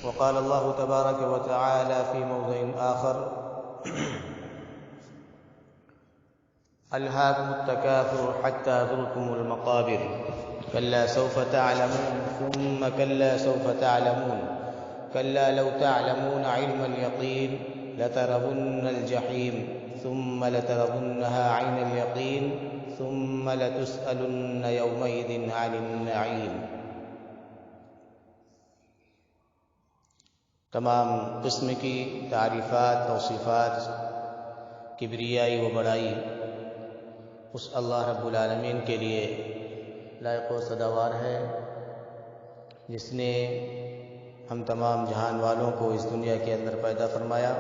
وقال الله تبارك وتعالى في موضع آخر ألهاكم التكاثر حتى زرتم المقابر كلا سوف تعلمون ثم كلا سوف تعلمون كلا لو تعلمون علم اليقين لترون الجحيم ثم لترونها عين اليقين ثم لتسألن يومئذ عن النعيم۔ تمام قسم کی تعریفات، توصیفات، کبریائی و بڑائی اس اللہ رب العالمین کے لیے لائق و سزاوار ہے جس نے ہم تمام جہان والوں کو اس دنیا کے اندر پیدا فرمایا،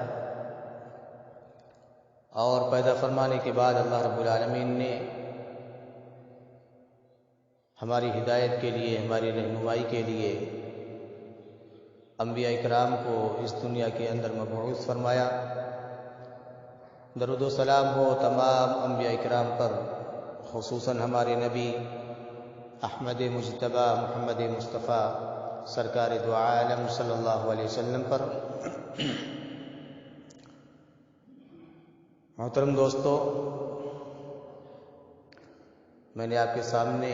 اور پیدا فرمانے کے بعد اللہ رب العالمین نے ہماری ہدایت کے لیے، ہماری رہنمائی کے لیے انبیاء اکرام کو اس دنیا کے اندر مبعوث فرمایا۔ درود و سلام ہو تمام انبیاء اکرام پر، خصوصاً ہمارے نبی احمد مجتبیٰ محمد مصطفیٰ سرکار دو عالم صلی اللہ علیہ وسلم پر۔ محترم دوستو، میں نے آپ کے سامنے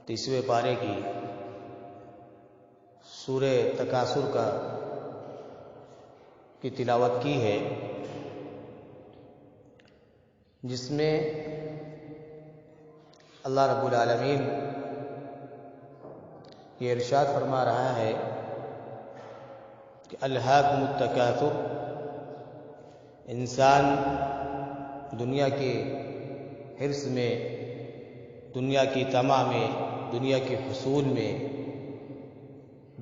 30ویں پارے کی سورہ تکاثر کی تلاوت کی ہے، جس میں اللہ رب العالمین یہ ارشاد فرما رہا ہے کہ الہاکم التکاثر، انسان دنیا کے حرص میں، دنیا کی طمع میں، دنیا کے حصول میں،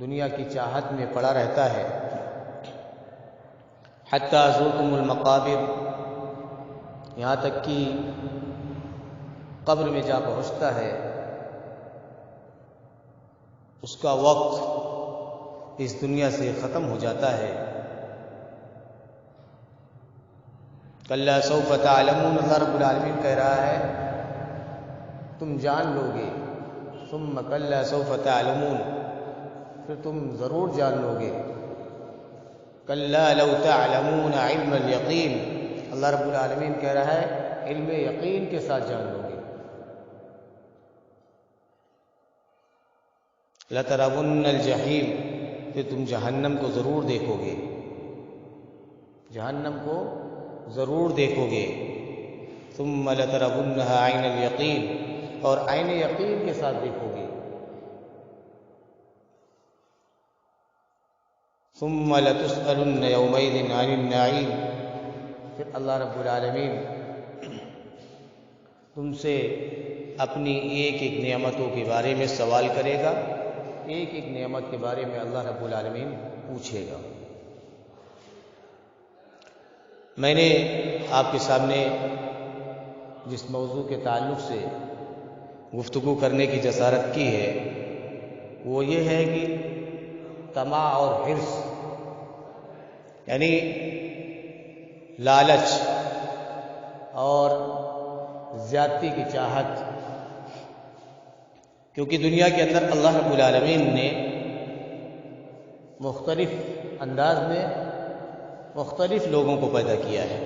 دنیا کی چاہت میں پڑا رہتا ہے، حتی زرتم المقابر، یہاں تک کہ قبر میں جا پہنچتا ہے، اس کا وقت اس دنیا سے ختم ہو جاتا ہے۔ کلا سوف تعلمون، اللہ رب العالمین کہہ رہا ہے تم جان لو گے، ثم کلا سوف تعلمون، پھر تم ضرور جان لو گے۔ کلا لو تعلمون علم الیقین، اللہ رب العالمین کہہ رہا ہے علم یقین کے ساتھ جان لو گے۔ لترون الجحیم، پھر تم جہنم کو ضرور دیکھو گے، جہنم کو ضرور دیکھو گے۔ ثم لترونها عین الیقین، اور عین یقین کے ساتھ دیکھو گے۔ ثم لتسألن یومئذ عن النعیم، پھر اللہ رب العالمین تم سے اپنی ایک ایک نعمتوں کے بارے میں سوال کرے گا، ایک ایک نعمت کے بارے میں اللہ رب العالمین پوچھے گا۔ میں نے آپ کے سامنے جس موضوع کے تعلق سے گفتگو کرنے کی جسارت کی ہے وہ یہ ہے کہ طمع اور حرص، یعنی لالچ اور زیادتی کی چاہت، کیونکہ دنیا کے اندر اللہ رب العالمین نے مختلف انداز میں مختلف لوگوں کو پیدا کیا ہے۔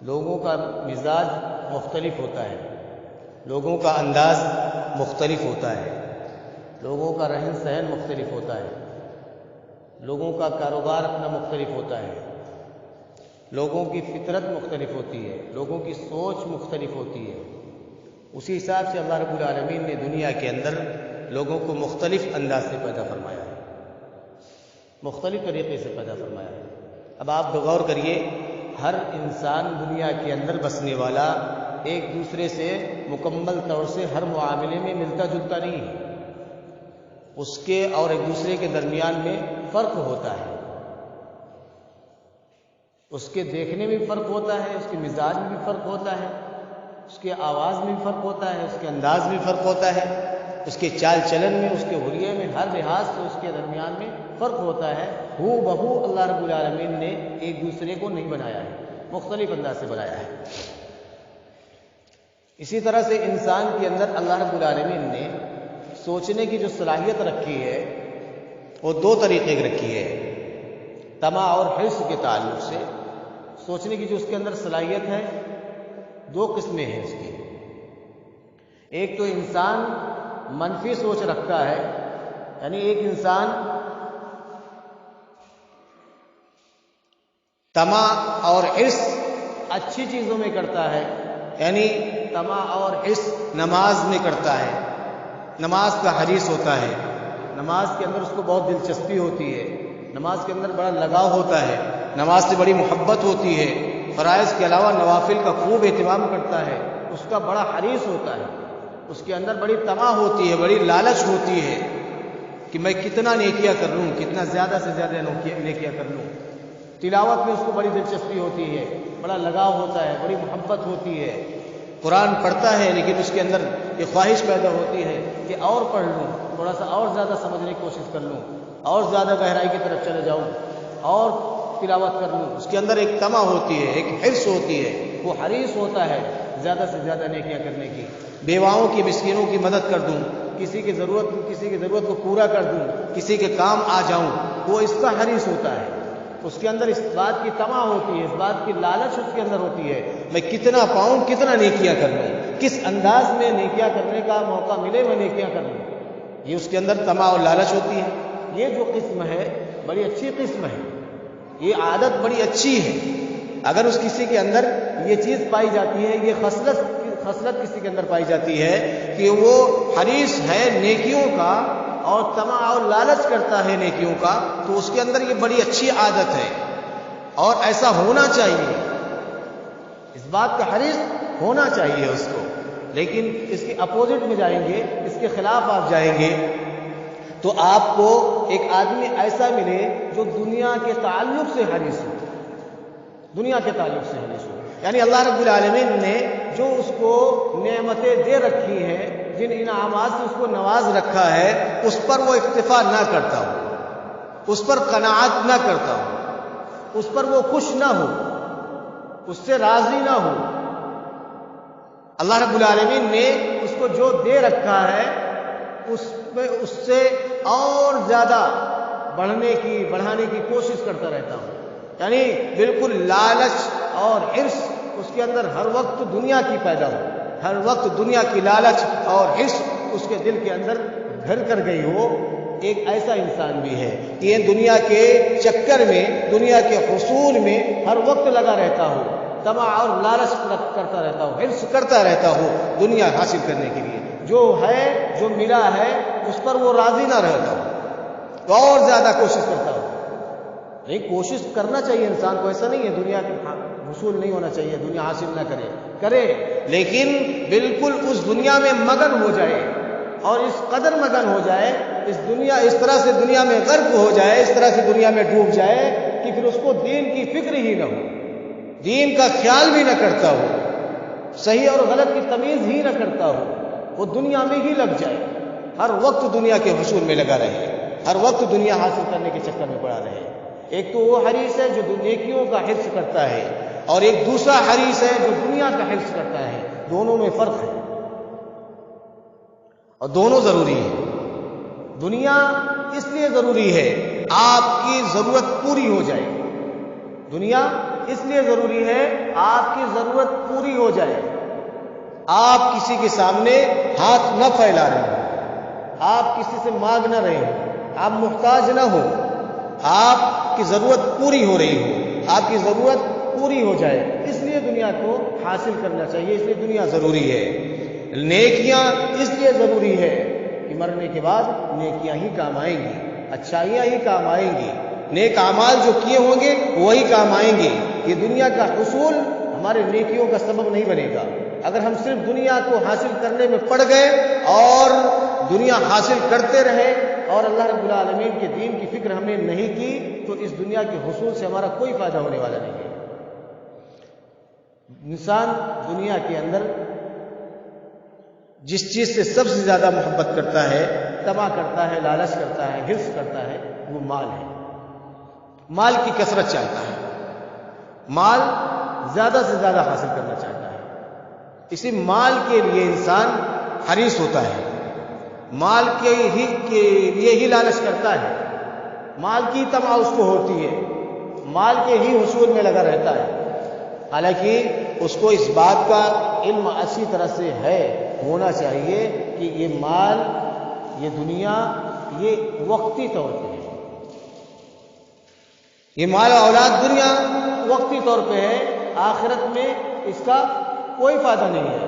لوگوں کا مزاج مختلف ہوتا ہے، لوگوں کا انداز مختلف ہوتا ہے، لوگوں کا رہن سہن مختلف ہوتا ہے، لوگوں کا کاروبار اپنا مختلف ہوتا ہے، لوگوں کی فطرت مختلف ہوتی ہے، لوگوں کی سوچ مختلف ہوتی ہے۔ اسی حساب سے اللہ رب العالمین نے دنیا کے اندر لوگوں کو مختلف انداز سے پیدا فرمایا ہے، مختلف طریقے سے پیدا فرمایا ہے۔ اب آپ غور کریے، ہر انسان دنیا کے اندر بسنے والا ایک دوسرے سے مکمل طور سے ہر معاملے میں ملتا جلتا نہیں ہے، اس کے اور ایک دوسرے کے درمیان میں فرق ہوتا ہے، اس کے دیکھنے میں فرق ہوتا ہے، اس کے مزاج میں بھی فرق ہوتا ہے، اس کے آواز میں بھی فرق ہوتا ہے، اس کے انداز میں فرق ہوتا ہے، اس کے چال چلن میں، اس کے حلیے میں، ہر لحاظ سے اس کے درمیان میں فرق ہوتا ہے۔ ہو بہو اللہ رب العالمین نے ایک دوسرے کو نہیں بنایا ہے، مختلف انداز سے بنایا ہے۔ اسی طرح سے انسان کے اندر اللہ رب العالمین نے سوچنے کی جو صلاحیت رکھی ہے وہ دو طریقے کی رکھی ہے طمع اور حرص کے تعلق سے. سوچنے کی جو اس کے اندر صلاحیت ہے دو قسمیں ہیں اس کی. ایک تو انسان منفی سوچ رکھتا ہے، یعنی ایک انسان طمع اور حرص اچھی چیزوں میں کرتا ہے، یعنی طمع اور حرص نماز میں کرتا ہے، نماز کا حریص ہوتا ہے، نماز کے اندر اس کو بہت دلچسپی ہوتی ہے، نماز کے اندر بڑا لگاؤ ہوتا ہے، نماز سے بڑی محبت ہوتی ہے، فرائض کے علاوہ نوافل کا خوب اہتمام کرتا ہے، اس کا بڑا حریص ہوتا ہے، اس کے اندر بڑی طمع ہوتی ہے، بڑی لالچ ہوتی ہے کہ میں کتنا نیکیاں کر لوں، کتنا زیادہ سے زیادہ نیکیاں کر لوں. تلاوت میں اس کو بڑی دلچسپی ہوتی ہے، بڑا لگاؤ ہوتا ہے، بڑی محبت ہوتی ہے. قرآن پڑھتا ہے لیکن اس کے اندر یہ خواہش پیدا ہوتی ہے کہ اور پڑھ لوں، تھوڑا سا اور زیادہ سمجھنے کی کوشش کر لوں، اور زیادہ گہرائی کی طرف چلے جاؤں، اور تلاوت کر لوں. اس کے اندر ایک طمع ہوتی ہے، ایک حرص ہوتی ہے، وہ حریص ہوتا ہے زیادہ سے زیادہ نیکیاں کرنے کی. بیواؤں کی، مسکینوں کی مدد کر دوں، کسی کی ضرورت کو پورا کر دوں، کسی کے کام آ جاؤں، وہ اس کا حریص ہوتا ہے. اس کے اندر اس بات کی طمع ہوتی ہے، اس بات کی لالچ اس کے اندر ہوتی ہے میں کتنا پاؤں، کتنا نیکیاں کر لوں، کس انداز میں نیکیاں کرنے کا موقع ملے میں نیکیاں کر لوں. یہ اس کے اندر طمع اور لالچ ہوتی ہے. یہ جو قسم ہے بڑی اچھی قسم ہے، یہ عادت بڑی اچھی ہے. اگر اس کسی کے اندر یہ چیز پائی جاتی ہے، یہ خصلت کسی کے اندر پائی جاتی ہے کہ وہ حریص ہے نیکیوں کا اور طمع اور لالچ کرتا ہے نیکیوں کا، تو اس کے اندر یہ بڑی اچھی عادت ہے اور ایسا ہونا چاہیے. اس بات کا حریص ہونا چاہیے اس کو. لیکن اس کے اپوزٹ میں جائیں گے، اس کے خلاف آپ جائیں گے تو آپ کو ایک آدمی ایسا ملے جو دنیا کے تعلق سے حریص ہو، دنیا کے تعلق سے حریص ہو. یعنی اللہ رب العالمین نے جو اس کو نعمتیں دے رکھی ہیں، جن انعامات سے اس کو نواز رکھا ہے، اس پر وہ اکتفا نہ کرتا ہو، اس پر قناعت نہ کرتا ہو، اس پر وہ خوش نہ ہو، اس سے راضی نہ ہو. اللہ رب العالمین نے اس کو جو دے رکھا ہے اس سے اور زیادہ بڑھانے کی کوشش کرتا رہتا ہوں. یعنی بالکل لالچ اور حرص اس کے اندر ہر وقت دنیا کی پیدا ہو، ہر وقت دنیا کی لالچ اور حرص اس کے دل کے اندر گھر کر گئی ہو. ایک ایسا انسان بھی ہے کہ یہ دنیا کے چکر میں، دنیا کے حصول میں ہر وقت لگا رہتا ہو، طمع اور لالچ کرتا رہتا ہو، حرص کرتا رہتا ہو دنیا حاصل کرنے کے لیے. جو ہے، جو ملا ہے، اس پر وہ راضی نہ رہتا ہو، اور زیادہ کوشش کرتا ہو. نہیں، کوشش کرنا چاہیے انسان کو، ایسا نہیں ہے دنیا کا حصول نہیں ہونا چاہیے، دنیا حاصل نہ کرے، لیکن بالکل اس دنیا میں مگن ہو جائے اور اس قدر مگن ہو جائے، اس طرح سے دنیا میں غرق ہو جائے، اس طرح سے دنیا میں ڈوب جائے کہ پھر اس کو دین کی فکر ہی نہ ہو، دین کا خیال بھی نہ کرتا ہو، صحیح اور غلط کی تمیز ہی نہ کرتا ہو، وہ دنیا میں ہی لگ جائے، ہر وقت دنیا کے حصول میں لگا رہے، ہر وقت دنیا حاصل کرنے کے چکر میں پڑا رہے. ایک تو وہ حریص ہے جو نیکیوں کا حرص کرتا ہے، اور ایک دوسرا حریص ہے جو دنیا کا حرص کرتا ہے. دونوں میں فرق ہے اور دونوں ضروری ہے. دنیا اس لیے ضروری ہے آپ کی ضرورت پوری ہو جائے، دنیا اس لیے ضروری ہے آپ کی ضرورت پوری ہو جائے. آپ کسی کے سامنے ہاتھ نہ پھیلا رہے ہو، آپ کسی سے مانگ نہ رہے ہو، آپ محتاج نہ ہو، آپ کی ضرورت پوری ہو رہی ہو، آپ کی ضرورت پوری ہو جائے. اس لیے دنیا کو حاصل کرنا چاہیے، اس لیے دنیا ضروری ہے. نیکیاں اس لیے ضروری ہے کہ مرنے کے بعد نیکیاں ہی کام آئیں گی، اچھائیاں ہی کام آئیں گی، نیک اعمال جو کیے ہوں گے وہی کام آئیں گے. یہ دنیا کا حصول ہمارے نیکیوں کا سبب نہیں بنے گا. اگر ہم صرف دنیا کو حاصل کرنے میں پڑ گئے اور دنیا حاصل کرتے رہے اور اللہ رب العالمین کے دین کی فکر ہم نے نہیں کی تو اس دنیا کے حصول سے ہمارا کوئی فائدہ ہونے والا نہیں ہے. انسان دنیا کے اندر جس چیز سے سب سے زیادہ محبت کرتا ہے، طمع کرتا ہے، لالچ کرتا ہے، حرص کرتا ہے، وہ مال ہے. مال کی کثرت چاہتا ہے، مال زیادہ سے زیادہ حاصل کرنا چاہتا ہے. اسی مال کے لیے انسان حریص ہوتا ہے، مال کے لیے ہی لالچ کرتا ہے. مال کی طمع اس کو ہوتی ہے، مال کے ہی حصول میں لگا رہتا ہے، حالانکہ اس کو اس بات کا علم اچھی طرح سے ہے، ہونا چاہیے کہ یہ مال، یہ دنیا، یہ وقتی طور پہ ہے، یہ مال و اولاد دنیا وقتی طور پہ ہے، آخرت میں اس کا کوئی فائدہ نہیں ہے۔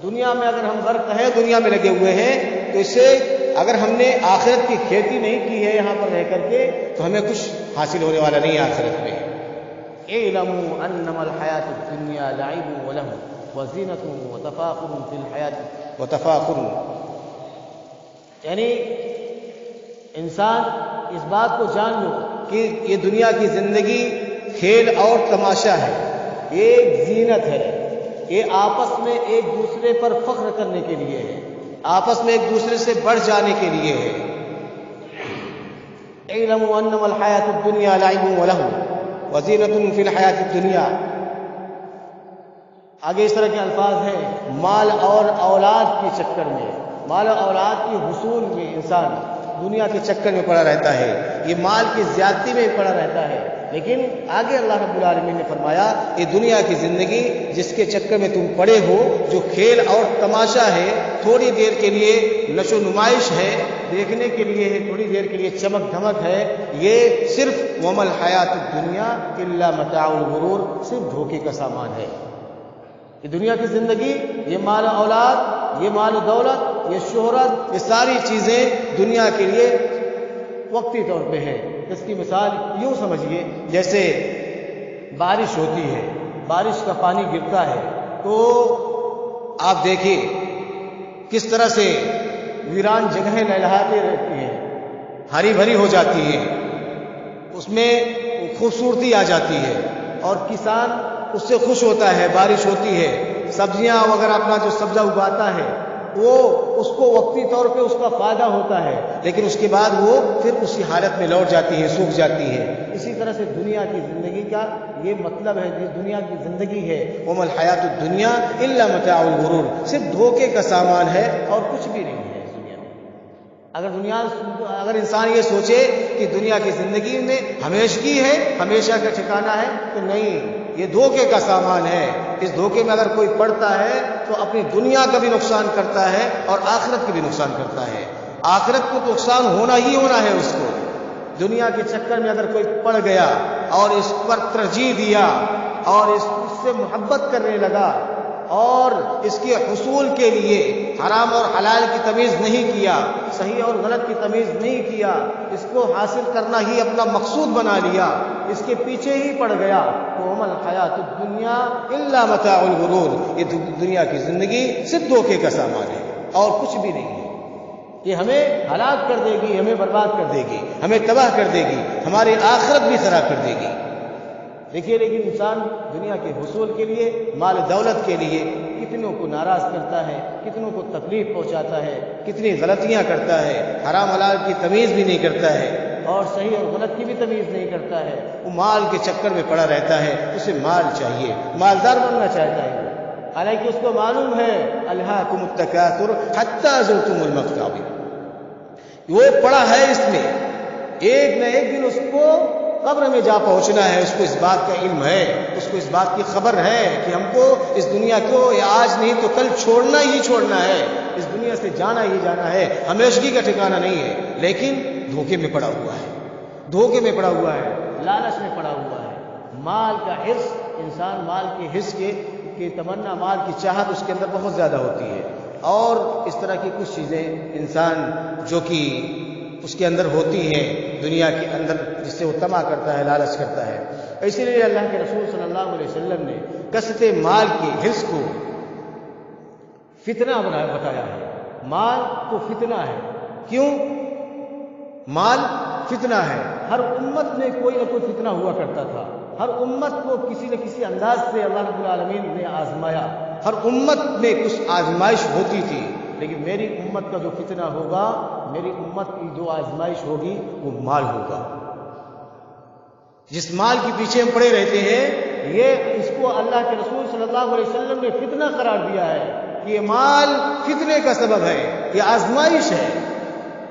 دنیا میں اگر ہم غرق ہیں، دنیا میں لگے ہوئے ہیں، تو اس سے اگر ہم نے آخرت کی کھیتی نہیں کی ہے یہاں پر رہ کر کے، تو ہمیں کچھ حاصل ہونے والا نہیں ہے آخرت میں۔ اعلموا انما الحیات الدنیا لعب ولہو وزینۃ وتفاخر فی الحیات وتفاخر، یعنی انسان اس بات کو جان لو کہ یہ دنیا کی زندگی کھیل اور تماشا ہے، یہ ایک زینت ہے، یہ آپس میں ایک دوسرے پر فخر کرنے کے لیے ہے، آپس میں ایک دوسرے سے بڑھ جانے کے لیے ہے۔ اعلموا انما الحیات الدنیا لعب ولہو وزینۃ فی الحیات الدنیا۔ آگے اس طرح کے الفاظ ہیں، مال اور اولاد کے چکر میں، مال اور اولاد کی حصول میں انسان دنیا کے چکر میں پڑا رہتا ہے، یہ مال کی زیادتی میں پڑا رہتا ہے، لیکن آگے اللہ رب العالمین نے فرمایا یہ دنیا کی زندگی جس کے چکر میں تم پڑے ہو، جو کھیل اور تماشا ہے، تھوڑی دیر کے لیے نشو و نمائش ہے، دیکھنے کے لیے ہے، تھوڑی دیر کے لیے چمک دھمک ہے، یہ صرف وما الحیات الدنیا الا متاع الغرور، صرف دھوکے کا سامان ہے۔ یہ دنیا کی زندگی، یہ مال و اولاد، یہ مال و دولت، یہ شہرت، یہ ساری چیزیں دنیا کے لیے وقتی طور پہ ہے۔ اس کی مثال یوں سمجھیے، جیسے بارش ہوتی ہے، بارش کا پانی گرتا ہے تو آپ دیکھیے کس طرح سے ویران جگہیں لہلاتی رہتی ہیں، ہری بھری ہو جاتی ہے، اس میں خوبصورتی آ جاتی ہے، اور کسان اس سے خوش ہوتا ہے، بارش ہوتی ہے، سبزیاں وغیرہ اپنا جو سبزہ اگاتا ہے وہ اس کو وقتی طور پہ اس کا فائدہ ہوتا ہے، لیکن اس کے بعد وہ پھر اسی حالت میں لوٹ جاتی ہے، سوکھ جاتی ہے۔ اسی طرح سے دنیا کی زندگی کا یہ مطلب ہے، دنیا کی زندگی ہے وما الحیات الدنیا الا متاع الغرور، صرف دھوکے کا سامان ہے اور کچھ بھی نہیں ہے اس دنیا میں۔ اگر انسان یہ سوچے کہ دنیا کی زندگی میں ہمیشگی ہے، ہمیشہ کا ٹھکانہ ہے، تو نہیں، یہ دھوکے کا سامان ہے۔ اس دھوکے میں اگر کوئی پڑتا ہے تو اپنی دنیا کا بھی نقصان کرتا ہے اور آخرت کا بھی نقصان کرتا ہے۔ آخرت کو نقصان ہونا ہی ہونا ہے اس کو۔ دنیا کے چکر میں اگر کوئی پڑ گیا اور اس پر ترجیح دیا اور اس سے محبت کرنے لگا اور اس کے حصول کے لیے حرام اور حلال کی تمیز نہیں کیا، صحیح اور غلط کی تمیز نہیں کیا، اس کو حاصل کرنا ہی اپنا مقصود بنا لیا، اس کے پیچھے ہی پڑ گیا، تو وما الحیات الدنیا الا متاع الغرور، یہ دنیا کی زندگی صرف دھوکے کا سامان ہے اور کچھ بھی نہیں ہے۔ یہ ہمیں ہلاک کر دے گی، ہمیں برباد کر دے گی، ہمیں تباہ کر دے گی، ہماری آخرت بھی خراب کر دے گی۔ دیکھیے، لیکن انسان دنیا کے حصول کے لیے، مال دولت کے لیے کتنوں کو ناراض کرتا ہے، کتنوں کو تکلیف پہنچاتا ہے، کتنی غلطیاں کرتا ہے، حرام حلال کی تمیز بھی نہیں کرتا ہے اور صحیح اور غلط کی بھی تمیز نہیں کرتا ہے، وہ مال کے چکر میں پڑا رہتا ہے، اسے مال چاہیے، مالدار بننا چاہتا ہے، حالانکہ اس کو معلوم ہے الہاکم التکاثر حتی زرتم المقابر، وہ پڑا ہے اس میں، ایک نہ ایک دن اس کو قبر میں جا پہنچنا ہے، اس کو اس بات کا علم ہے، اس کو اس بات کی خبر ہے کہ ہم کو اس دنیا کو آج نہیں تو کل چھوڑنا ہی چھوڑنا ہے، اس دنیا سے جانا ہی جانا ہے، ہمیشگی کا ٹھکانہ نہیں ہے، لیکن دھوکے میں پڑا ہوا ہے، دھوکے میں پڑا ہوا ہے، لالچ میں پڑا ہوا ہے، مال کا حرص، انسان مال کے حرص کی تمنا، مال کی چاہت اس کے اندر بہت زیادہ ہوتی ہے، اور اس طرح کی کچھ چیزیں انسان جو کہ اس کے اندر ہوتی ہیں دنیا کے اندر، جس سے وہ طمع کرتا ہے، لالچ کرتا ہے۔ اسی لیے اللہ کے رسول صلی اللہ علیہ وسلم نے کثرت مال کی حرص کو فتنہ بتایا ہے، مال کو فتنہ ہے۔ کیوں؟ مال فتنہ ہے، ہر امت میں کوئی نہ کوئی فتنہ ہوا کرتا تھا، ہر امت کو کسی نہ کسی انداز سے اللہ رب العالمین نے آزمایا، ہر امت میں کچھ آزمائش ہوتی تھی، لیکن میری امت کا جو فتنہ ہوگا، میری امت کی جو آزمائش ہوگی، وہ مال ہوگا۔ جس مال کے پیچھے ہم پڑے رہتے ہیں، یہ اس کو اللہ کے رسول صلی اللہ علیہ وسلم نے فتنہ قرار دیا ہے کہ یہ مال فتنے کا سبب ہے، یہ آزمائش ہے،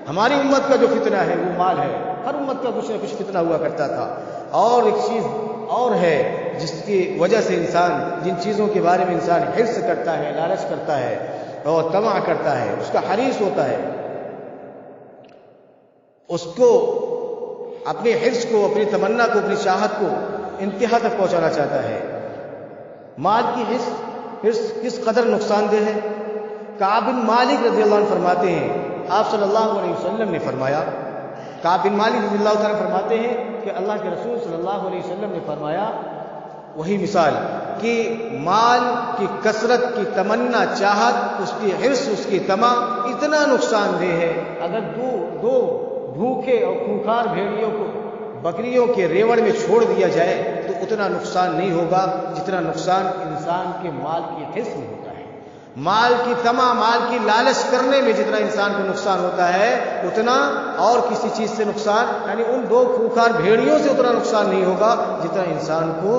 ہماری امت کا جو فتنہ ہے وہ مال ہے. ہر امت کا کچھ نہ کچھ فتنہ ہوا کرتا تھا. اور ایک چیز اور ہے جس کی وجہ سے انسان جن چیزوں کے بارے میں انسان حرص کرتا ہے, لالچ کرتا ہے اور طمع کرتا ہے, اس کا حریص ہوتا ہے, اس کو اپنے حرص کو, اپنی تمنا کو, اپنی چاہت کو انتہا تک پہنچانا چاہتا ہے. مال کی حرص کس قدر نقصان دہ ہے. کعب بن مالک رضی اللہ عنہ فرماتے ہیں, آپ صلی اللہ علیہ وسلم نے فرمایا, کعب بن مالک رضی اللہ عنہ فرماتے ہیں کہ اللہ کے رسول صلی اللہ علیہ وسلم نے فرمایا, وہی مثال کہ مال کی کثرت کی تمنا چاہت, اس کی حرص, اس کی طمع اتنا نقصان دہ ہے. اگر دو بھوکے اور خونخوار بھیڑیوں کو بکریوں کے ریوڑ میں چھوڑ دیا جائے تو اتنا نقصان نہیں ہوگا جتنا نقصان انسان کے مال کی حرص میں ہوتا ہے. مال کی طمع, مال کی لالچ کرنے میں جتنا انسان کو نقصان ہوتا ہے اتنا اور کسی چیز سے نقصان, یعنی ان دو خونخوار بھیڑیوں سے اتنا نقصان نہیں ہوگا جتنا انسان کو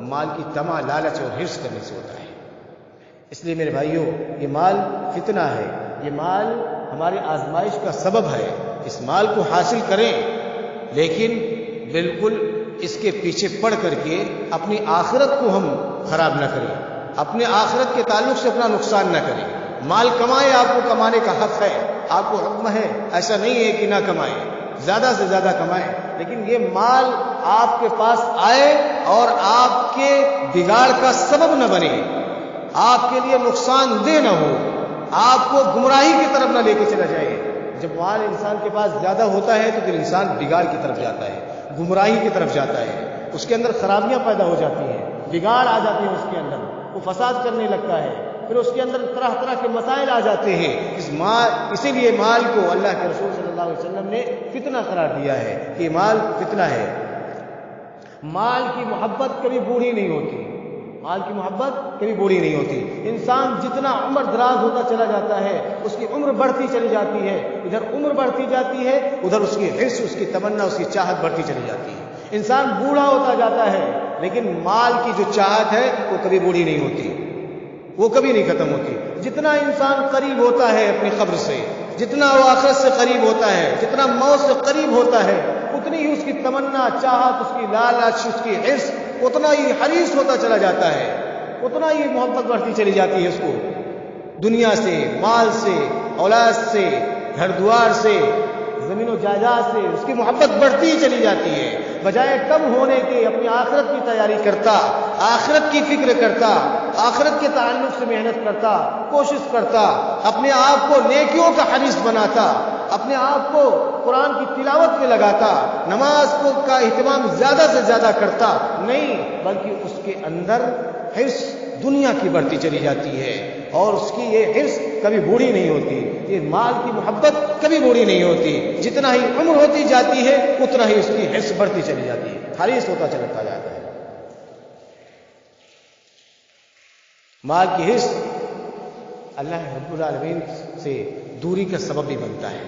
مال کی طمع, لالچ اور حرص کرنے سے ہوتا ہے. اس لیے میرے بھائیوں, یہ مال فتنہ ہے, یہ مال ہمارے آزمائش کا سبب ہے. اس مال کو حاصل کریں لیکن بالکل اس کے پیچھے پڑ کر کے اپنی آخرت کو ہم خراب نہ کریں, اپنے آخرت کے تعلق سے اپنا نقصان نہ کریں. مال کمائیں, آپ کو کمانے کا حق ہے, آپ کو حکم ہے, ایسا نہیں ہے کہ نہ کمائیں, زیادہ سے زیادہ کمائیں, لیکن یہ مال آپ کے پاس آئے اور آپ کے بگاڑ کا سبب نہ بنے, آپ کے لیے نقصان دہ نہ ہو, آپ کو گمراہی کی طرف نہ لے کے چلا جائے. جب مال انسان کے پاس زیادہ ہوتا ہے تو پھر انسان بگاڑ کی طرف جاتا ہے, گمراہی کی طرف جاتا ہے, اس کے اندر خرابیاں پیدا ہو جاتی ہیں, بگاڑ آ جاتے ہیں اس کے اندر, وہ فساد کرنے لگتا ہے, پھر اس کے اندر طرح طرح کے مسائل آ جاتے ہیں. اسی لیے مال کو اللہ کے رسول صلی اللہ علیہ وسلم نے فتنہ قرار دیا ہے کہ مال فتنہ ہے. مال کی محبت کبھی بوڑھی نہیں ہوتی, مال کی محبت کبھی بوڑھی نہیں ہوتی. انسان جتنا عمر دراز ہوتا چلا جاتا ہے اس کی عمر بڑھتی چلی جاتی ہے, ادھر عمر بڑھتی جاتی ہے, ادھر اس کی حرص, اس کی تمنا, اس کی چاہت بڑھتی چلی جاتی ہے. انسان بوڑھا ہوتا جاتا ہے لیکن مال کی جو چاہت ہے وہ کبھی بوڑھی نہیں ہوتی, وہ کبھی نہیں ختم ہوتی. جتنا انسان قریب ہوتا ہے اپنی قبر سے, جتنا وہ آخرت سے قریب ہوتا ہے, جتنا موت سے قریب ہوتا ہے, اتنی ہی اس کی تمنا, چاہت, اس کی لالچ, اس کی حرص, اتنا ہی حریص ہوتا چلا جاتا ہے, اتنا ہی محبت بڑھتی چلی جاتی ہے اس کو دنیا سے, مال سے, اولاد سے, گھر دوار سے, زمین و جائیداد سے. اس کی محبت بڑھتی ہی چلی جاتی ہے. بجائے کم ہونے کے اپنی آخرت کی تیاری کرتا, آخرت کی فکر کرتا, آخرت کے تعلق سے محنت کرتا, کوشش کرتا, اپنے آپ کو نیکیوں کا حریص بناتا, اپنے آپ کو قرآن کی تلاوت میں لگاتا, نماز کو کا اہتمام زیادہ سے زیادہ کرتا, نہیں بلکہ اس کے اندر حرص دنیا کی بڑھتی چلی جاتی ہے اور اس کی یہ حرص کبھی بوڑھی نہیں ہوتی. یہ مال کی محبت کبھی بوڑھی نہیں ہوتی, جتنا ہی عمر ہوتی جاتی ہے اتنا ہی اس کی حرص بڑھتی چلی جاتی ہے, حریص ہوتا چلتا جاتا ہے. مال کی حرص اللہ رب العالمین سے دوری کا سبب بھی بنتا ہے.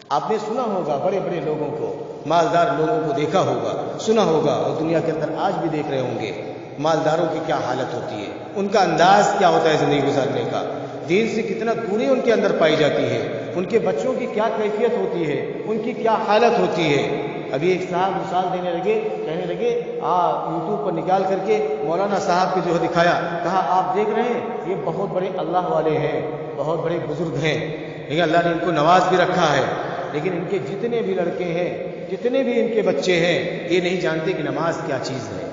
آپ نے سنا ہوگا, بڑے بڑے لوگوں کو, مالدار لوگوں کو دیکھا ہوگا, سنا ہوگا, اور دنیا کے اندر آج بھی دیکھ رہے ہوں گے مالداروں کی کیا حالت ہوتی ہے, ان کا انداز کیا ہوتا ہے زندگی گزارنے کا, دین سے کتنا دوری ان کے اندر پائی جاتی ہے, ان کے بچوں کی کیا کیفیت ہوتی ہے, ان کی کیا حالت ہوتی ہے. ابھی ایک صاحب مثال دینے لگے, کہنے لگے یوٹیوب پر نکال کر کے مولانا صاحب کے جو ہے دکھایا, کہا آپ دیکھ رہے ہیں یہ بہت بڑے اللہ والے ہیں, بہت بڑے بزرگ ہیں, لیکن اللہ نے ان کو نواز بھی رکھا ہے, لیکن ان کے جتنے بھی لڑکے ہیں, جتنے بھی ان کے بچے ہیں, یہ نہیں جانتے کہ نماز کیا چیز ہے,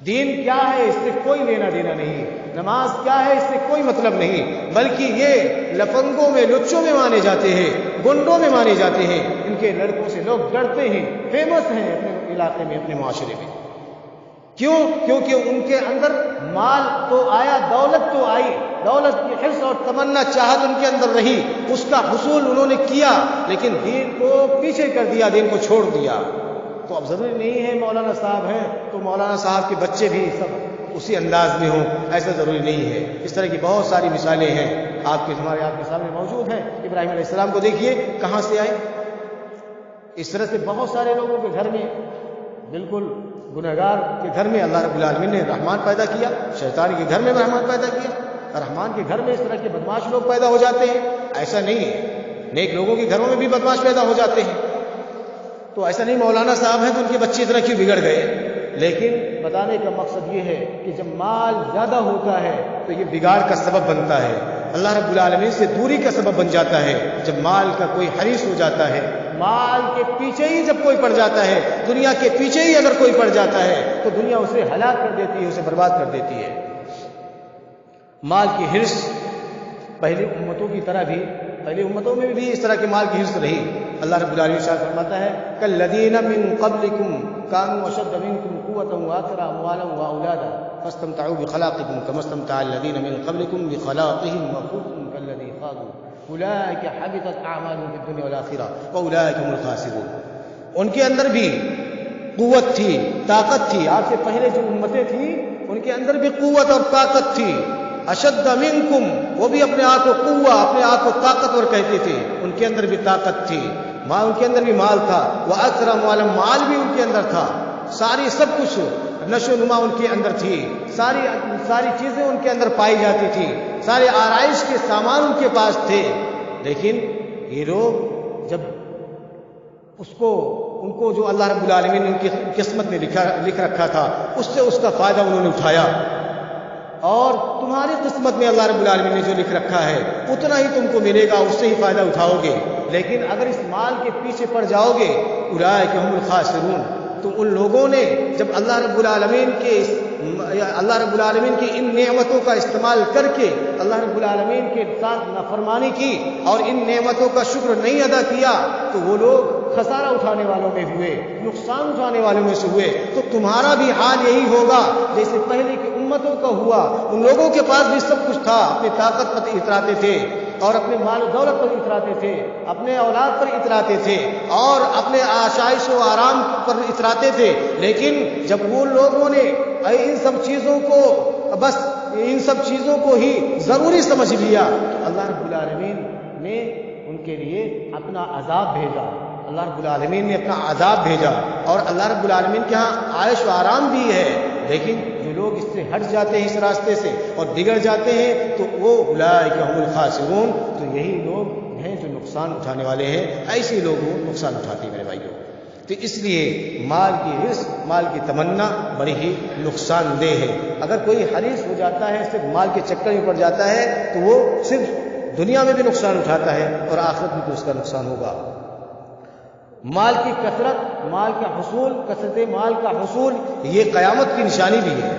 دین کیا ہے, اس سے کوئی لینا دینا نہیں, نماز کیا ہے اس سے کوئی مطلب نہیں, بلکہ یہ لفنگوں میں, لچوں میں مانے جاتے ہیں, گنڈوں میں مانے جاتے ہیں. ان کے لڑکوں سے لوگ ڈرتے ہیں, فیمس ہیں اپنے علاقے میں, اپنے معاشرے میں. کیوں؟ کیونکہ ان کے اندر مال تو آیا, دولت تو آئی, دولت کی حرص اور تمنا چاہت ان کے اندر رہی, اس کا حصول انہوں نے کیا, لیکن دین کو پیچھے کر دیا, دین کو چھوڑ دیا. تو اب ضروری نہیں ہے مولانا صاحب ہیں تو مولانا صاحب کے بچے بھی سب اسی انداز میں ہوں, ایسا ضروری نہیں ہے. اس طرح کی بہت ساری مثالیں ہیں ہمارے آپ کے سامنے موجود ہیں. ابراہیم علیہ السلام کو دیکھیے کہاں سے آئے. اس طرح سے بہت سارے لوگوں کے گھر میں, بالکل گنہگار کے گھر میں اللہ رب العالمین نے رحمان پیدا کیا, شیطان کے گھر میں رحمان پیدا کیا, رحمان کے گھر میں اس طرح کے بدماش لوگ پیدا ہو جاتے ہیں. ایسا نہیں ہے, نیک لوگوں کے گھروں میں بھی بدماش پیدا ہو جاتے ہیں. تو ایسا نہیں مولانا صاحب ہیں تو ان کے بچے اتنا کیوں بگڑ گئے. لیکن بتانے کا مقصد یہ ہے کہ جب مال زیادہ ہوتا ہے تو یہ بگاڑ کا سبب بنتا ہے، اللہ رب العالمین سے دوری کا سبب بن جاتا ہے. جب مال کا کوئی حریص ہو جاتا ہے، مال کے پیچھے ہی جب کوئی پڑ جاتا ہے، دنیا کے پیچھے ہی اگر کوئی پڑ جاتا ہے تو دنیا اسے ہلاک کر دیتی ہے، اسے برباد کر دیتی ہے. مال کی حرص پہلی امتوں کی طرح بھی، پہلی امتوں میں بھی اس طرح کی مال کی حرص رہی. اللہ رب العالمین ارشاد فرماتا ہے کالذین من قبلکم كانوا اشد منکم قوة واكثر اموالا واولادا فاستمتعوا بخلاقهم كما استمتع الذین من قبلکم بخلاقهم وخذتم كالذی خاضوا اولئک حبطت اعمالهم في الدنيا والآخرة واولئک هم الخاسرون. ان کے اندر بھی قوت تھی، طاقت تھی. آپ سے پہلے جو امتیں تھیں ان کے اندر بھی قوت اور طاقت تھی. اشد منکم، وہ بھی اپنے آپ کو قوت، اپنے آپ کو طاقتور کہتے تھے. ان کے اندر بھی طاقت تھی، ان کے اندر بھی مال تھا. وہ اکثر اموالا، مال بھی ان کے اندر تھا. ساری سب کچھ نشو و نما ان کے اندر تھی. ساری چیزیں ان کے اندر پائی جاتی تھی. سارے آرائش کے سامان ان کے پاس تھے. لیکن یہ لوگ جب ان کو جو اللہ رب العالمین نے ان کی قسمت میں لکھ رکھا تھا اس سے اس کا فائدہ انہوں نے اٹھایا. اور تمہاری قسمت میں اللہ رب العالمین نے جو لکھ رکھا ہے اتنا ہی تم کو ملے گا، اس سے ہی فائدہ اٹھاؤ گے. لیکن اگر اس مال کے پیچھے پڑ جاؤ گے اولئک هم الخاسرون، تو ان لوگوں نے جب اللہ رب العالمین کی ان نعمتوں کا استعمال کر کے اللہ رب العالمین کے ساتھ نافرمانی کی اور ان نعمتوں کا شکر نہیں ادا کیا تو وہ لوگ خسارہ اٹھانے والوں میں ہوئے، نقصان اٹھانے والوں میں سے ہوئے. تو تمہارا بھی حال یہی ہوگا جیسے پہلے کی امتوں کا ہوا. ان لوگوں کے پاس بھی سب کچھ تھا، اپنی طاقت پر اتراتے تھے اور اپنے مال و دولت پر اتراتے تھے، اپنے اولاد پر اتراتے تھے اور اپنے آشائش و آرام پر اتراتے تھے. لیکن جب وہ لوگوں نے ان سب چیزوں کو ہی ضروری سمجھ لیا تو اللہ رب العالمین نے ان کے لیے اپنا عذاب بھیجا. اللہ رب العالمین نے اپنا عذاب بھیجا. اور اللہ رب العالمین کے ہاں عائش و آرام بھی ہے، لیکن جو لوگ اس سے ہٹ جاتے ہیں اس راستے سے اور بگڑ جاتے ہیں تو وہ اولئک هم الخاسرون، تو یہی لوگ ہیں جو نقصان اٹھانے والے ہیں. ایسے لوگوں نقصان اٹھاتے ہیں میرے بھائیوں. تو اس لیے مال کی حرص، مال کی تمنا بڑی ہی نقصان دہ ہے. اگر کوئی حریص ہو جاتا ہے، صرف مال کے چکر میں پڑ جاتا ہے تو وہ صرف دنیا میں بھی نقصان اٹھاتا ہے اور آخرت میں بھی اس کا نقصان ہوگا. مال کی کثرت، مال کا حصول، کثرت مال کا حصول یہ قیامت کی نشانی بھی ہے.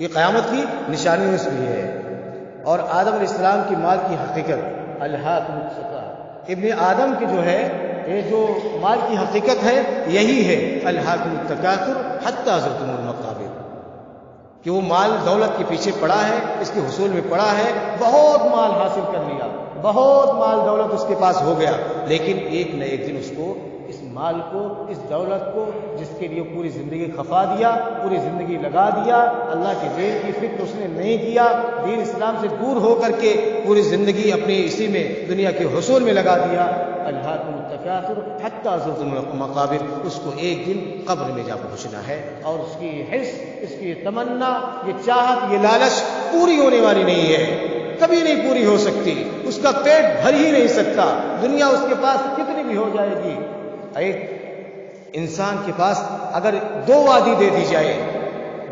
یہ قیامت کی نشانیوں سے بھی ہے. اور آدم علیہ السلام کی مال کی حقیقت الہاکم التکاثر، ابن آدم کی جو ہے یہ جو مال کی حقیقت ہے یہی ہے الہاکم التکاثر حتی زرتم المقابر، کہ وہ مال دولت کے پیچھے پڑا ہے، اس کے حصول میں پڑا ہے، بہت مال حاصل کر لیا، بہت مال دولت اس کے پاس ہو گیا، لیکن ایک نہ ایک دن اس کو اس مال کو، اس دولت کو جس کے لیے پوری زندگی خفا دیا، پوری زندگی لگا دیا، اللہ کے دین کی فکر اس نے نہیں کیا، دین اسلام سے دور ہو کر کے پوری زندگی اپنی اسی میں دنیا کے حصول میں لگا دیا. الہاکم التکاثر حتی زرتم المقابر، اس کو ایک دن قبر میں جا پہنچنا ہے. اور اس کی حرص، اس کی تمنا، یہ چاہت، یہ لالچ پوری ہونے والی نہیں ہے، کبھی نہیں پوری ہو سکتی. اس کا پیٹ بھر ہی نہیں سکتا، دنیا اس کے پاس کتنی بھی ہو جائے گی. ایک انسان کے پاس اگر 2 وادی دے دی جائے،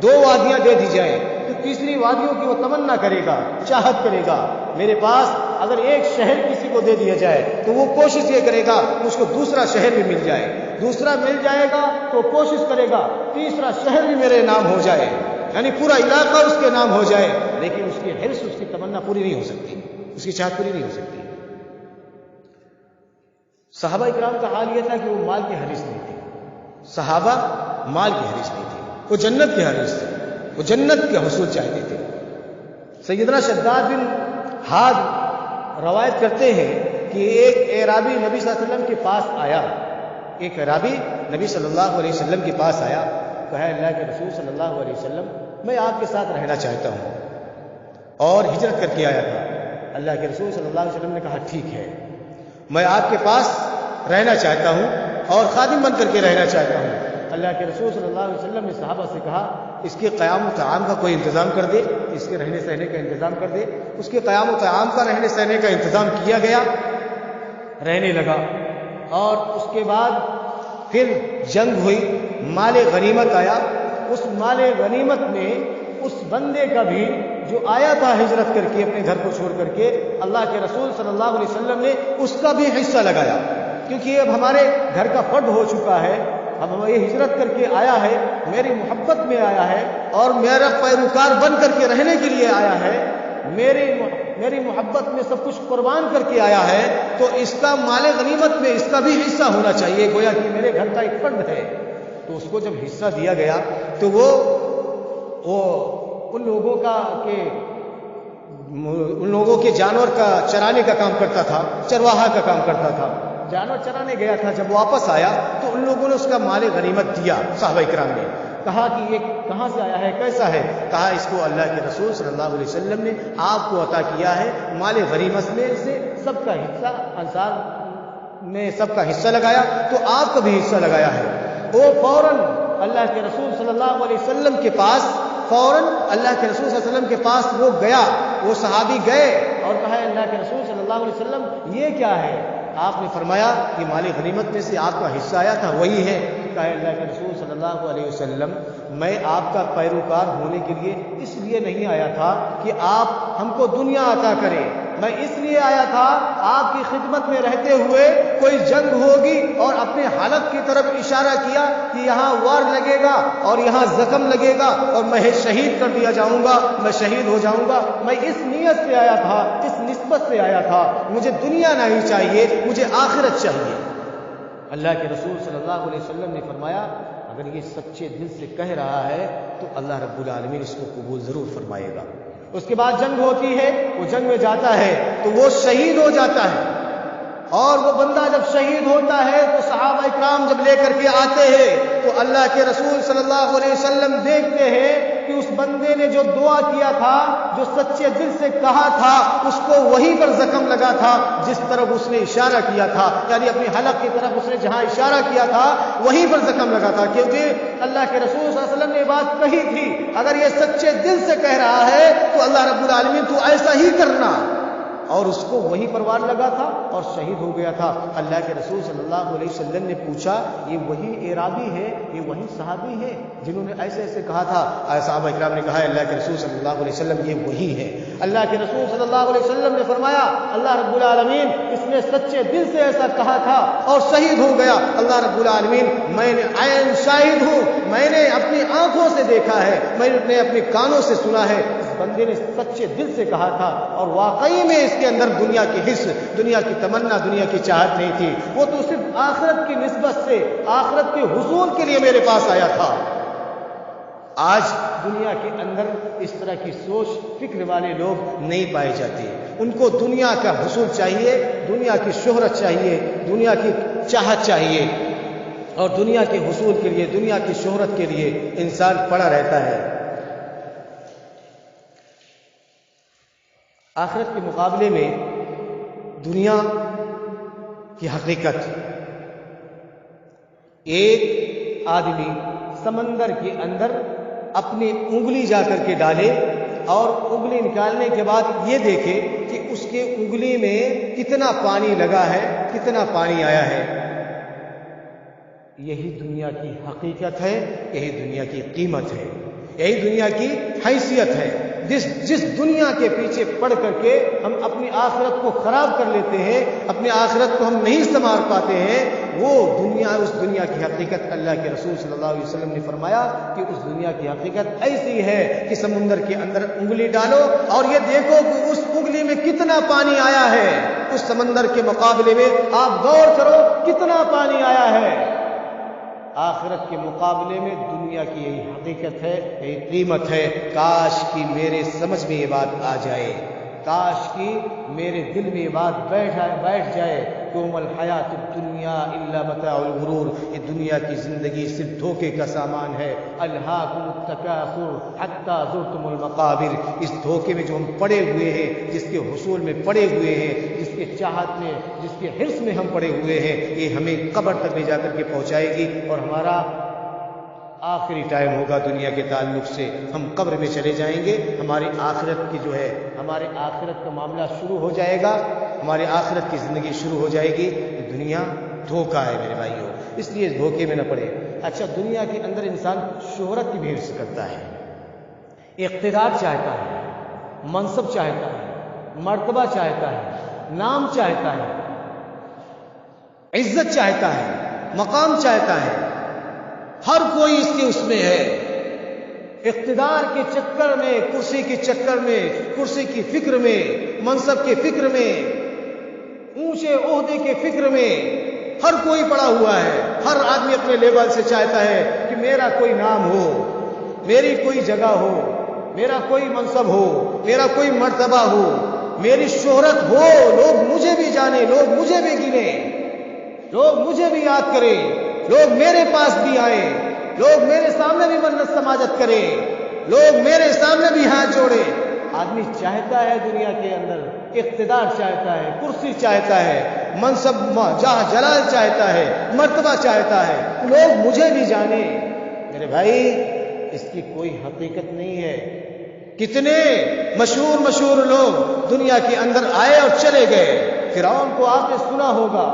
2 وادیاں دے دی جائیں تو تیسری وادیوں کی وہ تمنا کرے گا، چاہت کرے گا. میرے پاس اگر ایک شہر کسی کو دے دیا جائے تو وہ کوشش یہ کرے گا اس کو دوسرا شہر بھی مل جائے، دوسرا مل جائے گا تو کوشش کرے گا تیسرا شہر بھی میرے نام ہو جائے، یعنی پورا علاقہ اس کے نام ہو جائے. لیکن اس کی حرص، اس کی تمنا پوری نہیں ہو سکتی، اس کی چاہت پوری نہیں ہو سکتی. صحابہ اکرام کا حال یہ تھا کہ وہ مال کے حریص نہیں تھے. صحابہ مال کے حریص نہیں تھے، وہ جنت کے حریص تھے، وہ جنت کے حصول چاہتے تھے. سیدنا شداد بن حاد روایت کرتے ہیں کہ ایک اعرابی نبی صلی اللہ علیہ وسلم کے پاس آیا، ایک اعرابی نبی صلی اللہ علیہ وسلم کے پاس آیا، کہا اللہ کے رسول صلی اللہ علیہ وسلم میں آپ کے ساتھ رہنا چاہتا ہوں، اور ہجرت کر کے آیا تھا. اللہ کے رسول صلی اللہ علیہ وسلم نے کہا ٹھیک ہے، میں آپ کے پاس رہنا چاہتا ہوں اور خادم بن کر کے رہنا چاہتا ہوں. اللہ کے رسول صلی اللہ علیہ وسلم نے صحابہ سے کہا اس کے قیام و طعام کا کوئی انتظام کر دے، اس کے رہنے سہنے کا انتظام کر دے. اس کے قیام و طعام کا، رہنے سہنے کا انتظام کیا گیا. رہنے لگا، اور اس کے بعد پھر جنگ ہوئی، مال غنیمت آیا۔ اس مال غنیمت میں اس بندے کا بھی جو آیا تھا ہجرت کر کے اپنے گھر کو چھوڑ کر کے، اللہ کے رسول صلی اللہ علیہ وسلم نے اس کا بھی حصہ لگایا، کیونکہ یہ اب ہمارے گھر کا فرد ہو چکا ہے، اب یہ ہجرت کر کے آیا ہے، میری محبت میں آیا ہے اور میرا پیروکار بن کر کے رہنے کے لیے آیا ہے، میری محبت میں سب کچھ قربان کر کے آیا ہے، تو اس کا مال غنیمت میں اس کا بھی حصہ ہونا چاہیے، گویا کہ میرے گھر کا ایک فرد ہے۔ تو اس کو جب حصہ دیا گیا تو وہ ان لوگوں کے جانور کا چرانے کا کام کرتا تھا، چرواہا کا کام کرتا تھا، جانور چرانے گیا تھا، جب واپس آیا تو ان لوگوں نے اس کا مال غنیمت دیا۔ صحابہ کرام نے کہا کہ یہ کہاں سے آیا ہے، کیسا ہے؟ کہا اس کو اللہ کے رسول صلی اللہ علیہ وسلم نے آپ کو عطا کیا ہے، مال غنیمت میں سے سب کا حصہ، انصار نے سب کا حصہ لگایا تو آپ کا بھی حصہ لگایا ہے۔ وہ فوراً اللہ کے رسول صلی اللہ علیہ وسلم کے پاس، فوراً اللہ کے رسول صلی اللہ علیہ وسلم کے پاس وہ گیا، وہ صحابی گئے اور کہا اللہ کے رسول صلی اللہ علیہ وسلم یہ کیا ہے؟ آپ نے فرمایا کہ مال غنیمت میں سے آپ کا حصہ آیا تھا، وہی ہے۔ کہا اللہ کے رسول صلی اللہ علیہ وسلم میں آپ کا پیروکار ہونے کے لیے اس لیے نہیں آیا تھا کہ آپ ہم کو دنیا عطا کریں، میں اس لیے آیا تھا آپ کی خدمت میں رہتے ہوئے کوئی جنگ ہوگی اور اپنے حلق کی طرف اشارہ کیا کہ یہاں وار لگے گا اور یہاں زخم لگے گا اور میں شہید کر دیا جاؤں گا، میں شہید ہو جاؤں گا، میں اس نیت سے آیا تھا، اس نسبت سے آیا تھا، مجھے دنیا نہیں چاہیے، مجھے آخرت چاہیے۔ اللہ کے رسول صلی اللہ علیہ وسلم نے فرمایا اگر یہ سچے دل سے کہہ رہا ہے تو اللہ رب العالمین اس کو قبول ضرور فرمائے گا۔ اس کے بعد جنگ ہوتی ہے، وہ جنگ میں جاتا ہے تو وہ شہید ہو جاتا ہے، اور وہ بندہ جب شہید ہوتا ہے تو صحابہ اکرام جب لے کر کے آتے ہیں تو اللہ کے رسول صلی اللہ علیہ وسلم دیکھتے ہیں کہ اس بندے نے جو دعا کیا تھا، جو سچے دل سے کہا تھا، اس کو وہیں پر زخم لگا تھا جس طرف اس نے اشارہ کیا تھا، یعنی اپنی حلق کی طرف اس نے جہاں اشارہ کیا تھا وہیں پر زخم لگا تھا، کیونکہ اللہ کے رسول صلی اللہ علیہ وسلم نے بات کہی تھی اگر یہ سچے دل سے کہہ رہا ہے تو اللہ رب العالمین تو ایسا ہی کرنا، اور اس کو وہی پر وار لگا تھا اور شہید ہو گیا تھا۔ اللہ کے رسول صلی اللہ علیہ وسلم نے پوچھا یہ وہی اعرابی ہے، یہ وہی صحابی ہے جنہوں نے ایسے ایسے کہا تھا؟ صحابہ اکرام نے کہا اللہ کے رسول صلی اللہ علیہ وسلم یہ وہی ہے۔ اللہ کے رسول صلی اللہ علیہ وسلم نے فرمایا اللہ رب العالمین اس نے سچے دل سے ایسا کہا تھا اور شہید ہو گیا۔ اللہ رب العالمین میں نے عین شاہد ہوں، میں نے اپنی آنکھوں سے دیکھا ہے، میں نے اپنے کانوں سے سنا ہے، اس بندے نے سچے دل سے کہا تھا اور واقعی میں اس کے اندر دنیا کی حس، دنیا کی تمنا، دنیا کی چاہت نہیں تھی، وہ تو صرف آخرت کی نسبت سے، آخرت کے حصول کے لیے میرے پاس آیا تھا۔ آج دنیا کے اندر اس طرح کی سوچ فکر والے لوگ نہیں پائے جاتے، ان کو دنیا کا حصول چاہیے، دنیا کی شہرت چاہیے، دنیا کی چاہت چاہیے، اور دنیا کے حصول کے لیے، دنیا کی شہرت کے لیے انسان پڑا رہتا ہے۔ آخرت کے مقابلے میں دنیا کی حقیقت، ایک آدمی سمندر کے اندر اپنی انگلی جا کر کے ڈالے اور انگلی نکالنے کے بعد یہ دیکھے کہ اس کے انگلی میں کتنا پانی لگا ہے، کتنا پانی آیا ہے۔ یہی دنیا کی حقیقت ہے، یہی دنیا کی قیمت ہے، یہی دنیا کی حیثیت ہے۔ جس دنیا کے پیچھے پڑ کر کے ہم اپنی آخرت کو خراب کر لیتے ہیں، اپنی آخرت کو ہم نہیں سنوار پاتے ہیں، وہ دنیا، اس دنیا کی حقیقت اللہ کے رسول صلی اللہ علیہ وسلم نے فرمایا کہ اس دنیا کی حقیقت ایسی ہے کہ سمندر کے اندر انگلی ڈالو اور یہ دیکھو کہ اس انگلی میں کتنا پانی آیا ہے، اس سمندر کے مقابلے میں آپ غور کرو کتنا پانی آیا ہے۔ آخرت کے مقابلے میں دنیا کی یہی حقیقت ہے، یہی قیمت ہے۔ کاش کی میرے سمجھ میں یہ بات آ جائے، کاش کی میرے دل میں یہ بات بیٹھ جائے کہ وما الحیات الدنیا الا متاع الغرور، یہ دنیا کی زندگی صرف دھوکے کا سامان ہے۔ الہاکم التکاثر حتی زرتم المقابر، اس دھوکے میں جو ہم پڑے ہوئے ہیں، جس کے حصول میں پڑے ہوئے ہیں، جس کے چاہت میں، جس کے حرص میں ہم پڑے ہوئے ہیں، یہ ہمیں قبر تک لے جا کر کے پہنچائے گی اور ہمارا آخری ٹائم ہوگا دنیا کے تعلق سے، ہم قبر میں چلے جائیں گے، ہماری آخرت کی جو ہے، ہمارے آخرت کا معاملہ شروع ہو جائے گا۔ ہماری آخرت کی زندگی شروع ہو جائے گی. یہ دنیا دھوکہ ہے میرے بھائیوں، اس لیے اس دھوکے میں نہ پڑے. اچھا، دنیا کے اندر انسان شہرت کی بھی حرص کرتا ہے، اقتدار چاہتا ہے، منصب چاہتا ہے، مرتبہ چاہتا ہے، نام چاہتا ہے، عزت چاہتا ہے، مقام چاہتا ہے. ہر کوئی اس کے اس میں ہے. اقتدار کے چکر میں، کرسی کے چکر میں، کرسی کی فکر میں، منصب کے فکر میں، اونچے عہدے کے فکر میں ہر کوئی پڑا ہوا ہے. ہر آدمی اپنے لیول سے چاہتا ہے کہ میرا کوئی نام ہو، میری کوئی جگہ ہو، میرا کوئی منصب ہو، میرا کوئی مرتبہ ہو، میری شہرت ہو، لوگ مجھے بھی جانے، لوگ مجھے بھی گنے، لوگ مجھے بھی یاد کریں، لوگ میرے پاس بھی آئیں، لوگ میرے سامنے بھی منت سماجت کریں، لوگ میرے سامنے بھی ہاتھ جوڑے. آدمی چاہتا ہے دنیا کے اندر اقتدار چاہتا ہے، کرسی چاہتا ہے، منصب جاہ جلال چاہتا ہے، مرتبہ چاہتا ہے، لوگ مجھے بھی جانے. میرے بھائی، اس کی کوئی حقیقت نہیں ہے. کتنے مشہور لوگ دنیا کے اندر آئے اور چلے گئے. فرعون کو آپ نے سنا ہوگا،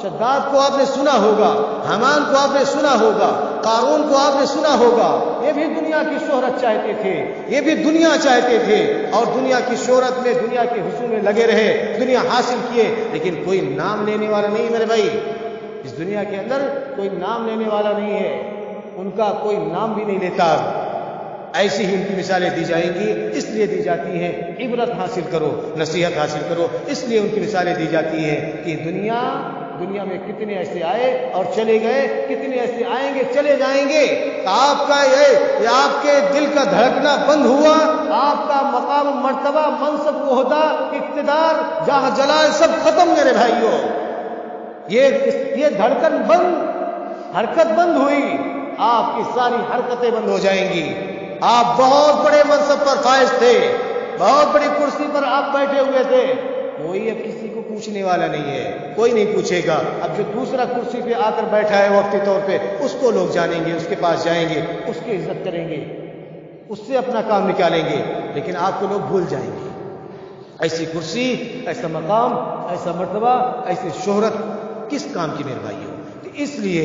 شداد کو آپ نے سنا ہوگا، حامان کو آپ نے سنا ہوگا، قارون کو آپ نے سنا ہوگا. یہ بھی دنیا کی شہرت چاہتے تھے، یہ بھی دنیا چاہتے تھے، اور دنیا کی شہرت میں، دنیا کے حصول میں لگے رہے، دنیا حاصل کیے، لیکن کوئی نام لینے والا نہیں. میرے بھائی، اس دنیا کے اندر کوئی نام لینے والا نہیں ہے. ان کا کوئی نام بھی نہیں لیتا. ایسی ہی ان کی مثالیں دی جائیں گی، اس لیے دی جاتی ہیں عبرت حاصل کرو، نصیحت حاصل کرو. اس لیے ان کی مثالیں دی جاتی ہیں کہ دنیا میں کتنے ایسے آئے اور چلے گئے، کتنے ایسے آئیں گے، چلے جائیں گے. آپ کا یہ آپ کے دل کا دھڑکنا بند ہوا، آپ کا مقام، مرتبہ، منصب، عہدہ، اقتدار، جاہ جلال سب ختم. میرے بھائیوں، یہ دھڑکن بند، حرکت بند ہوئی، آپ کی ساری حرکتیں بند ہو جائیں گی. آپ بہت بڑے منصب پر فائز تھے، بہت بڑی کرسی پر آپ بیٹھے ہوئے تھے. کوئی اب کسی کو پوچھنے والا نہیں ہے، کوئی نہیں پوچھے گا. اب جو دوسرا کرسی پہ آ کر بیٹھا ہے وقتی طور پہ، اس کو لوگ جانیں گے، اس کے پاس جائیں گے، اس کی عزت کریں گے، اس سے اپنا کام نکالیں گے. لیکن آپ کو لوگ بھول جائیں گے. ایسی کرسی، ایسا مقام، ایسا مرتبہ، ایسی شہرت کس کام کی میرے بھائیوں؟ اس لیے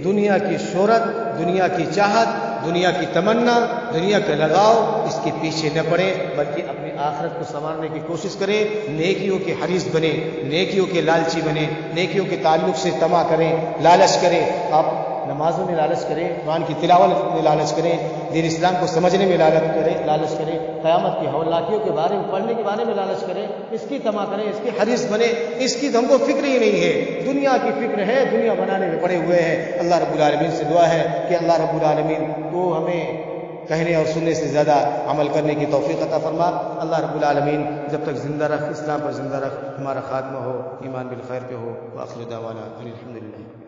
دنیا کی شہرت، دنیا کی چاہت، دنیا کی تمنا، دنیا کا لگاؤ، اس کے پیچھے نہ پڑے، بلکہ اپنی آخرت کو سنوارنے کی کوشش کریں. نیکیوں کے حریص بنے، نیکیوں کے لالچی بنے، نیکیوں کے تعلق سے طمع کریں، لالچ کریں. آپ نمازوں میں لالچ کریں، قرآن کی تلاوت میں لالچ کریں، دین اسلام کو سمجھنے میں لالچ کریں، قیامت کی ہولناکیوں کے بارے میں پڑھنے کے بارے میں لالچ کریں، اس کی طمع کریں، اس کی حریص بنے. اس کی ہم کو فکر ہی نہیں ہے، دنیا کی فکر ہے، دنیا بنانے میں پڑے ہوئے ہیں. اللہ رب العالمین سے دعا ہے کہ اللہ رب العالمین کو ہمیں کہنے اور سننے سے زیادہ عمل کرنے کی توفیق عطا فرما. اللہ رب العالمین جب تک زندہ رکھ، اسلام پر زندہ رکھ، ہمارا خاتمہ ہو ایمان بالخیر پہ ہو. وآخر دعوانا الحمدللہ.